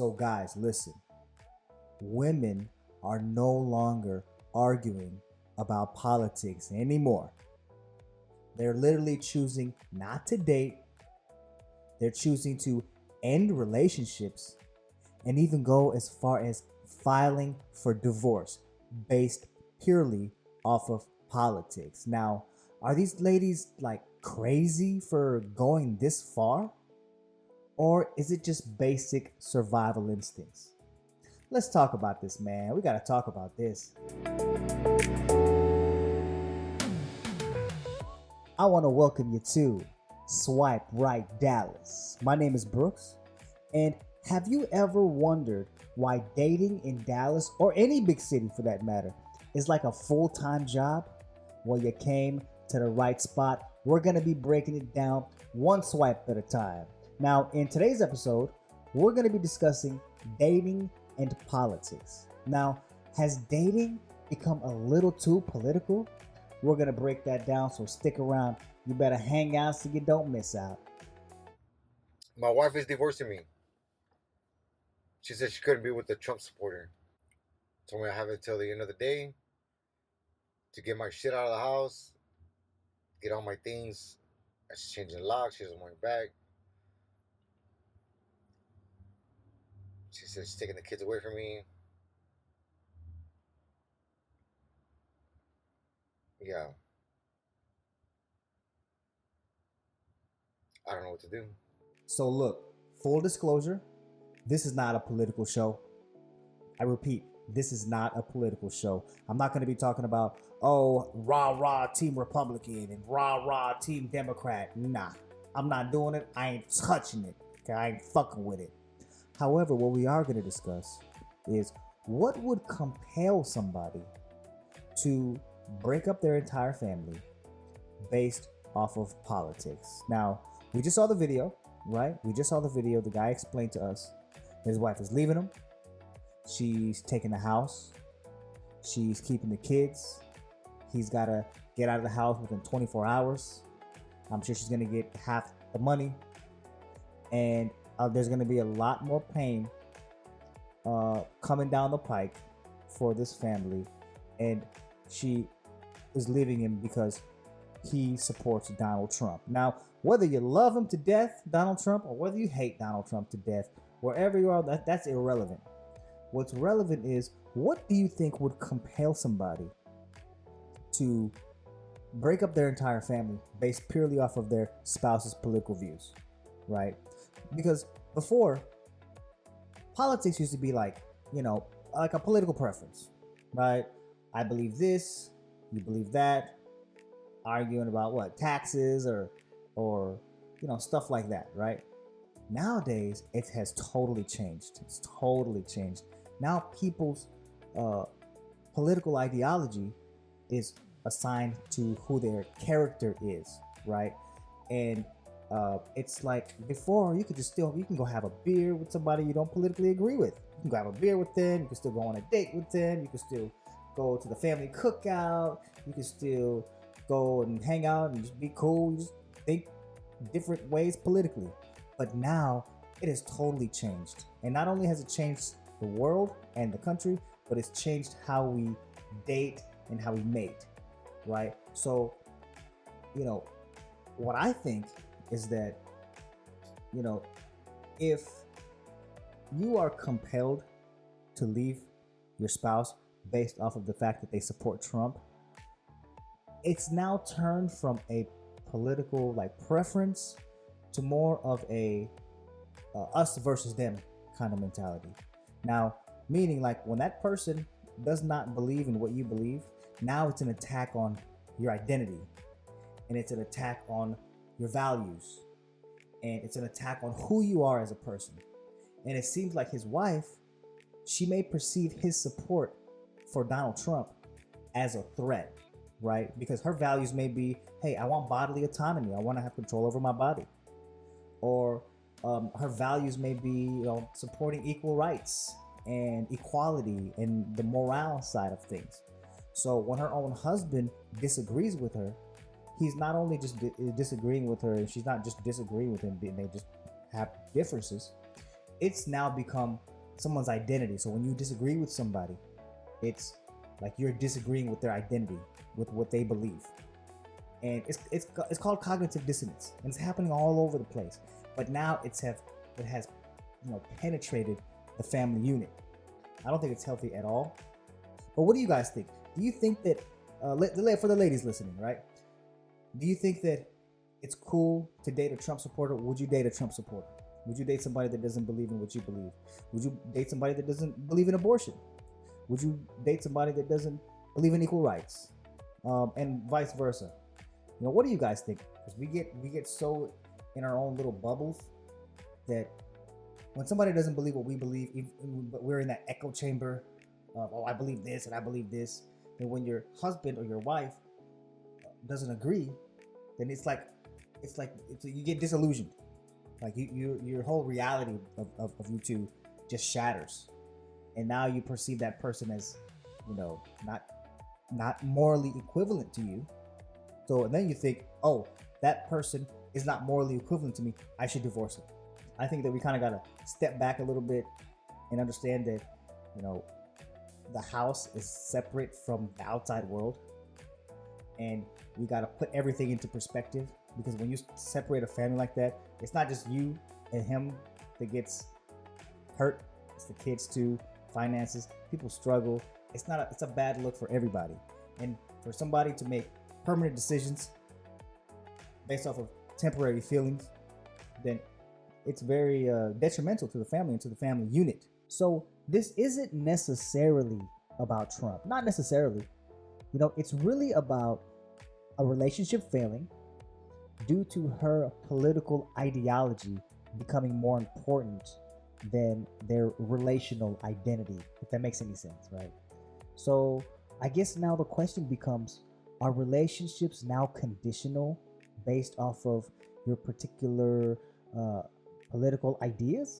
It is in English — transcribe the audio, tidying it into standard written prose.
So, guys, listen. Women are no longer arguing about politics anymore. They're literally choosing not to date. They're choosing to end relationships and even go as far as filing for divorce based purely off of politics. Now, are these ladies like crazy for going this far? Or is it just basic survival instincts? Let's talk about this, man. We got to talk about this. I want to welcome you to Swipe Right Dallas. My name is Brooks, and have you ever wondered why dating in Dallas, or any big city for that matter, is like a full-time job? Well, you came to the right spot. We're going to be breaking it down one swipe at a time. Now, in today's episode, we're going to be discussing dating and politics. Now, has dating become a little too political? We're going to break that down, so stick around. You better hang out so you don't miss out. My wife is divorcing me. She said she couldn't be with the Trump supporter. Told me I have until the end of the day to get my shit out of the house, get all my things. She's changing the lock. She doesn't want it back. She said she's taking the kids away from me. Yeah. I don't know what to do. So look, full disclosure, this is not a political show. I repeat, this is not a political show. I'm not going to be talking about, oh, rah team Republican and rah team Democrat. Nah, I'm not doing it. I ain't touching it. Okay, I ain't fucking with it. However, what we are going to discuss is what would compel somebody to break up their entire family based off of politics. Now, we just saw the video, right? We just saw the video. The guy explained to us his wife is leaving him. She's taking the house. She's keeping the kids. He's got to get out of the house within 24 hours. I'm sure she's going to get half the money. And there's going to be a lot more pain coming down the pike for this family. And she is leaving him because he supports Donald Trump. Now, whether you love him to death, Donald Trump, or whether you hate Donald Trump to death, wherever you are, that's irrelevant. What's relevant is, what do you think would compel somebody to break up their entire family based purely off of their spouse's political views, right? Because before, politics used to be like, like a political preference, right? I believe this, you believe that, arguing about what, taxes or stuff like that, right? Nowadays, it has totally changed. It's totally changed. Now people's political ideology is assigned to who their character is, right? And it's like before, you can go have a beer with somebody you don't politically agree with. You can go have a beer with them. You can still go on a date with them. You can still go to the family cookout. You can still go and hang out and just be cool. You just think different ways politically. But now it has totally changed. And not only has it changed the world and the country, but it's changed how we date and how we mate, right? So, what I think is that, if you are compelled to leave your spouse based off of the fact that they support Trump, it's now turned from a political preference to more of a us versus them kind of mentality. Now, meaning when that person does not believe in what you believe, now it's an attack on your identity, and it's an attack on your values, and it's an attack on who you are as a person. And it seems like his wife, she may perceive his support for Donald Trump as a threat, right? Because her values may be, hey, I want bodily autonomy. I want to have control over my body. Or her values may be, supporting equal rights and equality and the morale side of things. So when her own husband disagrees with her, he's not only just disagreeing with her, and she's not just disagreeing with him, they just have differences. it's now become someone's identity. So when you disagree with somebody, it's like you're disagreeing with their identity, with what they believe. And it's called cognitive dissonance, and it's happening all over the place. But now it has penetrated the family unit. I don't think it's healthy at all. But what do you guys think? Do you think that for the ladies listening, right? Do you think that it's cool to date a Trump supporter? Would you date a Trump supporter? Would you date somebody that doesn't believe in what you believe? Would you date somebody that doesn't believe in abortion? Would you date somebody that doesn't believe in equal rights? And vice versa. What do you guys think? Because we get so in our own little bubbles that when somebody doesn't believe what we believe, but we're in that echo chamber of, oh, I believe this and I believe this. And when your husband or your wife doesn't agree, then it's like you get disillusioned. Like your whole reality of you two just shatters, and now you perceive that person as not morally equivalent to you. So then you think, oh, that person is not morally equivalent to me, I should divorce him. I think that we kind of got to step back a little bit and understand that the house is separate from the outside world, and we got to put everything into perspective. Because when you separate a family like that, it's not just you and him that gets hurt. It's the kids too, finances, people struggle. It's a bad look for everybody. And for somebody to make permanent decisions based off of temporary feelings, then it's very detrimental to the family and to the family unit. So this isn't necessarily about Trump. Not necessarily. It's really about a relationship failing due to her political ideology becoming more important than their relational identity, if that makes any sense, right? So I guess now the question becomes, are relationships now conditional based off of your particular political ideas?